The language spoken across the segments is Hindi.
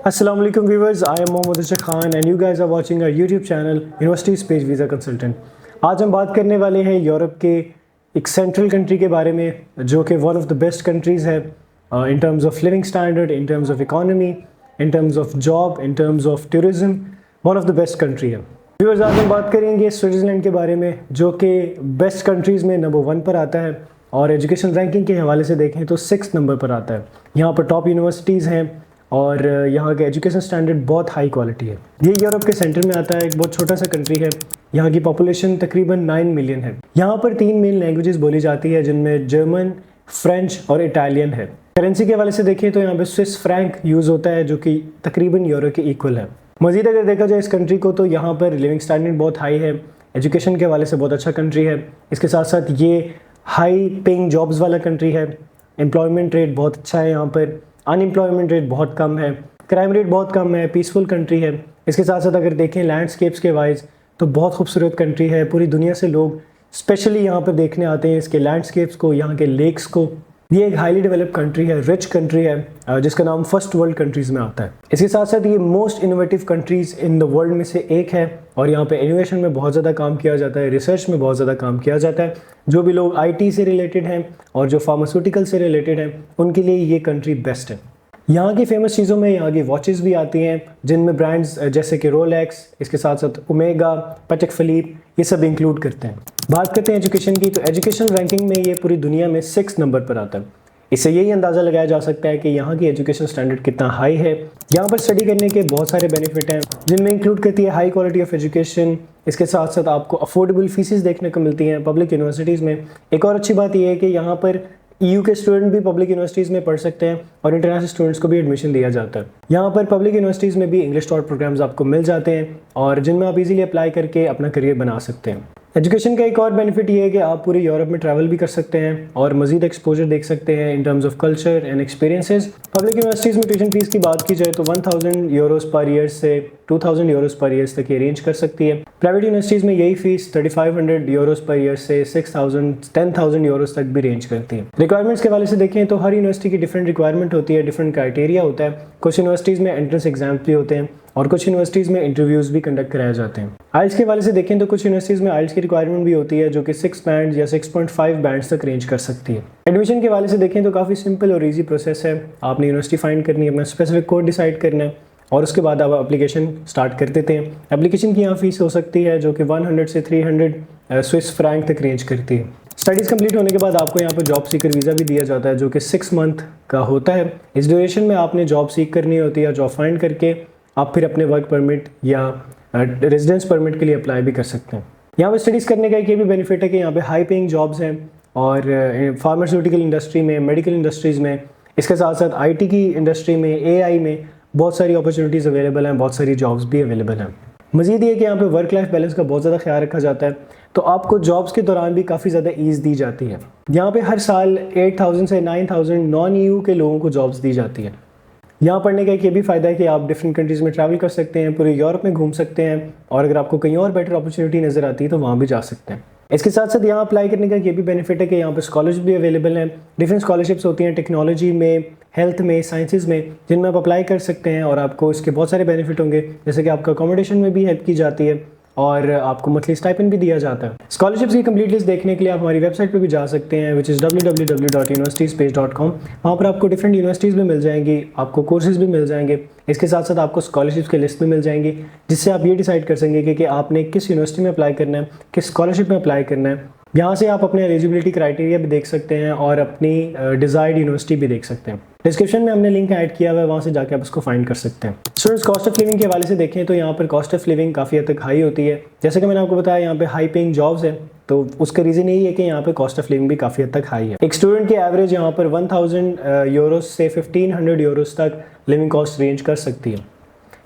Assalamu alaikum viewers, I am Mohammad Ashar Khan and you guys are watching our YouTube channel University Space Visa Consultant। आज हम बात करने वाले हैं यूरोप के एक सेंट्रल कंट्री के बारे में जो कि one of the best countries है in terms of living standard, in terms of economy, in terms of job, in terms of tourism, one of the best country है। व्यूअर्स, आज हम बात करेंगे स्विट्ज़रलैंड के बारे में जो कि बेस्ट कंट्रीज़ में नंबर 1 पर आता है और एजुकेशन रैंकिंग के हवाले से देखें तो 6 नंबर पर आता है। यहाँ पर टॉप यूनिवर्सिटीज़ हैं और यहाँ का एजुकेशन स्टैंडर्ड बहुत हाई क्वालिटी है। ये यूरोप के सेंटर में आता है, एक बहुत छोटा सा कंट्री है। यहाँ की पॉपुलेशन तकरीबन 9 मिलियन है। यहाँ पर 3 मेन लैंग्वेजेस बोली जाती है जिनमें जर्मन, फ्रेंच और इटालियन है। करेंसी के हवाले से देखें तो यहाँ पे स्विस फ्रैंक यूज़ होता है जो कि तकरीबन यूरो के इक्वल है। मज़ीद अगर देखा जाए इस कंट्री को तो यहाँ पर लिविंग स्टैंडर्ड बहुत हाई है, एजुकेशन के हवाले से बहुत अच्छा कंट्री है। इसके साथ साथ ये हाई पेइंग जॉब्स वाला कंट्री है। एम्प्लॉयमेंट रेट बहुत अच्छा है यहाँ पर, अनएम्प्लॉयमेंट रेट बहुत कम है, क्राइम रेट बहुत कम है, पीसफुल कंट्री है। इसके साथ साथ अगर देखें लैंडस्केप्स के वाइज तो बहुत खूबसूरत कंट्री है। पूरी दुनिया से लोग स्पेशली यहाँ पर देखने आते हैं इसके लैंडस्केप्स को, यहाँ के लेक्स को। ये एक हाईली डेवलप्ड कंट्री है, रिच कंट्री है जिसका नाम फर्स्ट वर्ल्ड कंट्रीज़ में आता है। इसके साथ साथ ये most innovative countries in the world में से एक है और यहाँ पे इनोवेशन में बहुत ज़्यादा काम किया जाता है, रिसर्च में बहुत ज़्यादा काम किया जाता है। जो भी लोग आईटी से रिलेटेड हैं और जो फार्मास्यूटिकल से रिलेटेड हैं उनके लिए ये कंट्री बेस्ट है। यहाँ की फेमस चीज़ों में यहाँ की वॉचेस भी आती हैं जिनमें ब्रांड्स जैसे कि रोलेक्स, इसके साथ साथ ओमेगा, पैटेक फिलिप, ये सब इंक्लूड करते हैं। बात करते हैं एजुकेशन की, तो एजुकेशन रैंकिंग में ये पूरी दुनिया में 6 नंबर पर आता है। इससे यही अंदाज़ा लगाया जा सकता है कि यहाँ की एजुकेशन स्टैंडर्ड कितना हाई है। यहाँ पर स्टडी करने के बहुत सारे बेनिफिट हैं जिनमें इंक्लूड करती है हाई क्वालिटी ऑफ एजुकेशन। इसके साथ साथ आपको अफोर्डेबल फीसेस देखने को मिलती हैं पब्लिक यूनिवर्सिटीज़ में। एक और अच्छी बात यह है कि यहाँ पर EU के स्टूडेंट भी पब्लिक यूनिवर्सिटीज़ में पढ़ सकते हैं और इंटरनेशनल स्टूडेंट्स को भी एडमिशन दिया जाता है। यहाँ पर पब्लिक यूनिवर्सिटीज़ में भी इंग्लिश टॉट प्रोग्राम्स आपको मिल जाते हैं और जिनमें आप इजीली अप्लाई करके अपना करियर बना सकते हैं। एजुकेशन का एक और बेनिफिट ये है कि आप पूरे यूरोप में ट्रैवल भी कर सकते हैं और मजीद एक्सपोजर देख सकते हैं इन terms of culture and experiences. Public universities में ट्यूशन फीस की बात की जाए तो 1000 यूरोस पर ईयर से 2000 यूरोस पर ईयर तक ये रेंज कर सकती है। प्राइवेट यूनिवर्सिटीज़ में यही फीस 3500 यूरोस पर ईयर से 6000 10,000 यूरोस तक भी रेंज करती है। रिक्वायरमेंट्स के वाले से देखें तो हर यूनिवर्सिटी की डिफरेंट रिक्वायरमेंट होती है, डिफरेंट क्राइटेरिया होता है। कुछ यूनिवर्सिटीज़ में एंट्रेंस एग्जाम्स भी होते हैं और कुछ यूनिवर्सिटीज़ में इंटरव्यूज़ भी कंडक्ट कराए जाते हैं। आइल्स के वाले से देखें तो कुछ यूनिवर्सिटीज़ में आइल्स की रिक्वायरमेंट भी होती है जो कि 6 बैंड या 6.5 बैंड्स तक रेंज कर सकती है। एडमिशन के वाले से देखें तो काफ़ी सिंपल और ईजी प्रोसेस है। आपने यूनिवर्सिटी फाइंड करनी है, अपना स्पेसिफिक कोड डिसाइड करना है और उसके बाद आप एप्लीकेशन स्टार्ट कर देते हैं। एप्लीकेशन की यहाँ फीस हो सकती है जो कि 100 से 300 स्विस फ्रैंक तक रेंज करती है। स्टडीज़ कंप्लीट होने के बाद आपको यहाँ पर जॉब सीकर वीज़ा भी दिया जाता है जो कि 6 मंथ का होता है। इस ड्यूरेशन में आपने जॉब सीख करनी होती है, जॉब फाइंड करके आप फिर अपने वर्क परमिट या रेजिडेंस परमिट के लिए अप्लाई भी कर सकते हैं। यहाँ पर स्टडीज़ करने का एक ये भी बेनिफिट है कि यहाँ पे हाई पेइंग जॉब्स हैं और फार्मास्यूटिकल इंडस्ट्री में, मेडिकल इंडस्ट्रीज़ में, इसके साथ साथ आईटी की इंडस्ट्री में, एआई में बहुत सारी अपॉर्चुनिटीज़ अवेलेबल हैं, बहुत सारी जॉब्स भी अवेलेबल हैं। मज़ीद ये कि यहाँ पे वर्क लाइफ बैलेंस का बहुत ज़्यादा ख्याल रखा जाता है तो आपको जॉब्स के दौरान भी काफ़ी ज़्यादा ईज़ दी जाती है। यहाँ पे हर साल 8000 से 9000 नॉन EU के लोगों को जॉब्स दी जाती है। यहाँ पढ़ने का एक ये भी फ़ायदा है कि आप डिफरेंट कंट्रीज़ में ट्रैवल कर सकते हैं, पूरे यूरोप में घूम सकते हैं और अगर आपको कहीं और बेटर अपॉर्चुनिटी नज़र आती है तो वहाँ भी जा सकते हैं। इसके साथ साथ यहाँ अप्लाई करने का ये भी बेनिफिट है कि यहाँ पर स्कॉलरशिप भी अवेलेबल हैं। डिफरेंट स्कॉलरशिप्स होती हैं टेक्नोलॉजी में, हेल्थ में, साइंसेज में, जिनमें आप अप्लाई कर सकते हैं और आपको इसके बहुत सारे बेनिफिट होंगे जैसे कि आपका अकोमोडेशन में भी हेल्प की जाती है और आपको मंथली स्टाइपेंड भी दिया जाता है। स्कॉलरशिप्स की कंप्लीट लिस्ट देखने के लिए आप हमारी वेबसाइट पे भी जा सकते हैं विच इज़ www.universityspace.com। वहाँ पर आपको डिफरेंट यूनिवर्सिटीज़ भी मिल जाएंगी, आपको कोर्सेज भी मिल जाएंगे, इसके साथ साथ आपको स्कॉलरशिप्स की लिस्ट भी मिल जाएंगी जिससे आप ये डिसाइड कर सकेंगे कि आपने किस यूनिवर्सिटी में अप्लाई करना है, किस स्कॉलरशिप में अप्लाई करना है। यहाँ से आप अपने एलिजिबिलिटी क्राइटेरिया भी देख सकते हैं और अपनी डिज़ायर्ड यूनिवर्सिटी भी देख सकते हैं। डिस्क्रिप्शन में हमने लिंक ऐड किया हुआ है, वहाँ से जाके आप उसको फाइंड कर सकते हैं। स्टूडेंट्स, कॉस्ट ऑफ लिविंग के हवाले से देखें तो यहाँ पर कॉस्ट ऑफ लिविंग काफ़ी हद तक हाई होती है। जैसे कि मैंने आपको बताया यहाँ पे हाई पेइंग जॉब्स है तो उसका रीज़न यही है कि यहाँ पे कॉस्ट ऑफ लिविंग भी काफ़ी हद तक हाई है। एक स्टूडेंट की एवरेज यहाँ पर 1000 यूरोस से 1500 यूरोस तक लिविंग कॉस्ट रेंज कर सकती है,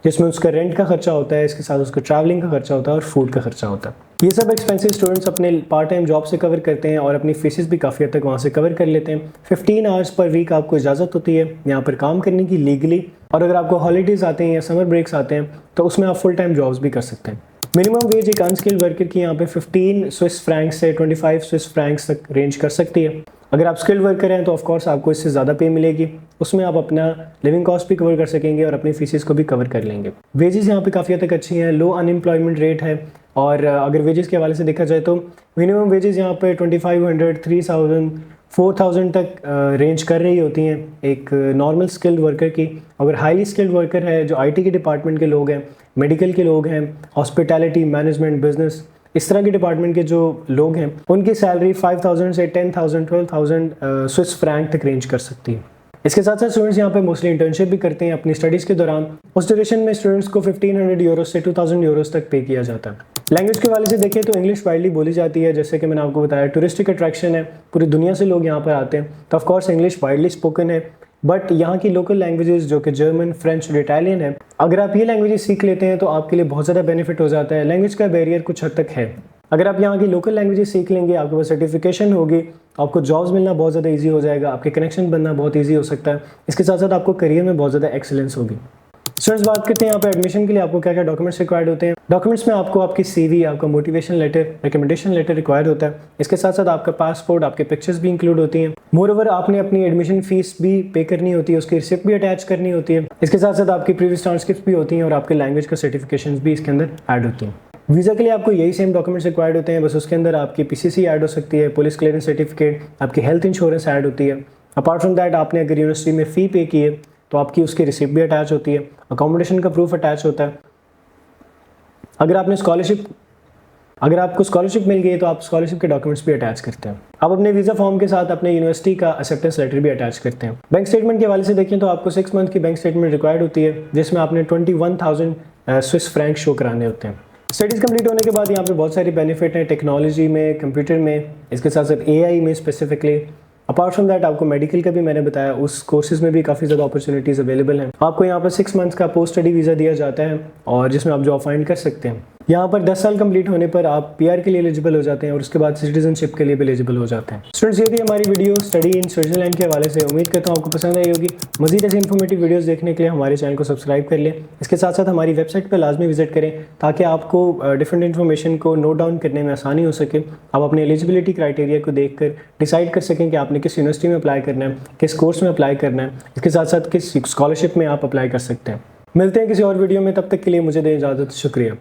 जिसमें उसका रेंट का खर्चा होता है, इसके साथ उसका ट्रैवलिंग का खर्चा होता है और फूड का खर्चा होता है। ये सब एक्सपेंसेस स्टूडेंट्स अपने पार्ट टाइम जॉब से कवर करते हैं और अपनी फीसेस भी काफ़ी हद तक वहाँ से कवर कर लेते हैं। 15 आवर्स पर वीक आपको इजाज़त होती है यहाँ पर काम करने की लीगली, और अगर आपको हॉलीडेज़ आते हैं या समर ब्रेक्स आते हैं तो उसमें आप फुल टाइम जॉब्स भी कर सकते हैं। मिनिमम वेज एक अनस्किल्ड वर्कर की यहाँ पे 15 स्विस फ्रैंक्स से 25 स्विस फ्रैंक्स तक रेंज कर सकती है। अगर आप स्किल्ड वर्कर हैं तो ऑफकोर्स आपको इससे ज़्यादा पे मिलेगी। उसमें आप अपना लिविंग कॉस्ट भी कवर कर सकेंगे और अपनी फीसिस को भी कवर कर लेंगे। वेजेस यहाँ पे काफ़ी हद तक अच्छी हैं, लो अनएम्प्लॉयमेंट रेट है। और अगर वेजेस के हवाले से देखा जाए तो मिनिमम वेजेस यहाँ पे 2500, 3000, 4000 तक रेंज कर रही होती हैं एक नॉर्मल स्किल्ड वर्कर की। अगर हाईली स्किल्ड वर्कर है, जो आईटी के डिपार्टमेंट के लोग हैं, मेडिकल के लोग हैं, हॉस्पिटैलिटी, मैनेजमेंट, बिजनेस, इस तरह के डिपार्टमेंट के जो लोग हैं, उनकी सैलरी 5000 से 10,000, 12,000 स्विस फ्रैंक तक रेंज कर सकती है। इसके साथ साथ स्टूडेंट्स यहाँ पे मोस्टली इंटर्नशिप भी करते हैं अपनी स्टडीज़ के दौरान। उस ड्यूरेशन में स्टूडेंट्स को 1500 यूरोस से 2000 यूरोस तक पे किया जाता है। लैंग्वेज के हवाले से देखें तो इंग्लिश वाइडली बोली जाती है, जैसे कि मैंने आपको बताया टूरिस्टिक अट्रैक्शन है, पूरी दुनिया से लोग यहाँ पर आते हैं, तो ऑफकोर्स इंग्लिश वाइडली स्पोकन है। बट यहाँ की लोकल लैंग्वेजेस जो कि जर्मन, फ्रेंच और इटालियन है, अगर आप ये लैंग्वेजेस सीख लेते हैं तो आपके लिए बहुत ज़्यादा बेनिफिट हो जाता है। लैंग्वेज का बैरियर कुछ हद तक है। अगर आप यहाँ की लोकल लैंग्वेजेस सीख लेंगे, आपके पास सर्टिफिकेशन होगी, आपको जॉब्स मिलना बहुत ज़्यादा ईजी हो जाएगा, आपके कनेक्शन बनना बहुत ईजी हो सकता है। इसके साथ साथ आपको करियर में बहुत ज़्यादा एक्सेलेंस होगी। स्टूडेंट्स, बात करते हैं यहाँ पे एडमिशन के लिए आपको क्या क्या डॉक्यूमेंट्स रिक्वायर्ड होते हैं। डॉक्यूमेंट्स में आपको आपकी CV, आपका motivation letter, recommendation letter required होता है। इसके साथ साथ आपका पासपोर्ट, आपके पिक्चर्स भी इंक्लूड होती हैं। मोरओवर आपने अपनी एडमिशन फीस भी पे करनी होती है, उसकी रिसिप्ट भी अटैच करनी होती है। इसके साथ साथ आपकी प्रीवियस ट्रांसक्रिप्ट भी होती हैं और आपके लैंग्वेज का सर्टिफिकेशन भी इसके अंदर ऐड होती हैं। वीज़ा के लिए आपको यही सेम डॉक्यूमेंट्स रिक्वायर्ड होते हैं, बस उसके अंदर आपकी PCC ऐड हो सकती है, पुलिस क्लियरेंस सर्टिफिकेट, आपकी हेल्थ इंश्योरेंस ऐड होती है। अपार्ट फ्रॉम दैट, आपने अगर यूनिवर्सिटी में फ़ी पे की है तो आपकी उसकी रिसिप्ट भी अटैच होती है, अकोमोडेशन का प्रूफ अटैच होता है। अगर आपको स्कॉलरशिप मिल गई तो आप स्कॉलरशिप के डॉक्यूमेंट्स भी अटैच करते हैं। आप अपने वीज़ा फॉर्म के साथ अपने यूनिवर्सिटी का एक्सेप्टेंस लेटर भी अटैच करते हैं। बैंक स्टेटमेंट के हवाले से देखें तो आपको 6 मंथ की बैंक स्टेटमेंट रिक्वायर्ड होती है, जिसमें आपने 21,000 स्विस फ्रैंक शो कराने होते हैं। स्टडीज़ कंप्लीट होने के बाद यहाँ पे बहुत सारे बेनिफिट हैं टेक्नोलॉजी में, कंप्यूटर में, इसके साथ साथ AI में स्पेसिफिकली। अपार्ट फ्रॉम दैट, आपको मेडिकल का भी मैंने बताया, उस कोर्सेज में भी काफ़ी ज़्यादा अपॉर्चुनिटीज़ अवेलेबल हैं। आपको यहाँ पर 6 मंथ्स का पोस्ट स्टडी वीज़ा दिया जाता है और जिसमें आप जॉब फाइंड कर सकते हैं। यहाँ पर 10 साल कंप्लीट होने पर आप PR के लिए एलिजिबल हो जाते हैं और उसके बाद सिटीजनशिप के लिए भी एलिजिबल हो जाते हैं। स्टूडेंट्स, ये थी हमारी वीडियो स्टडी इन स्विट्जरलैंड के हवाले से। उम्मीद करता हूँ आपको पसंद आई होगी। मजीद ऐसी इन्फॉर्मेटिव वीडियोस देखने के लिए हमारे चैनल को सब्सक्राइब कर लें। इसके साथ साथ हमारी वेबसाइट पर लाजमी विजिट करें ताकि आपको डिफरेंट इन्फॉर्मेशन को नोट डाउन करने में आसानी हो सके। आप अपने एलिजिबिलिटी क्राइटेरिया को देख कर डिसाइड कर सकें कि आपने किस यूनिवर्सिटी में अप्लाई करना है, किस कोर्स में अप्लाई करना है, इसके साथ साथ किस स्कॉलरशिप में आप अप्लाई कर सकते हैं। मिलते हैं किसी और वीडियो में, तब तक के लिए मुझे दें इजाज़त। शुक्रिया।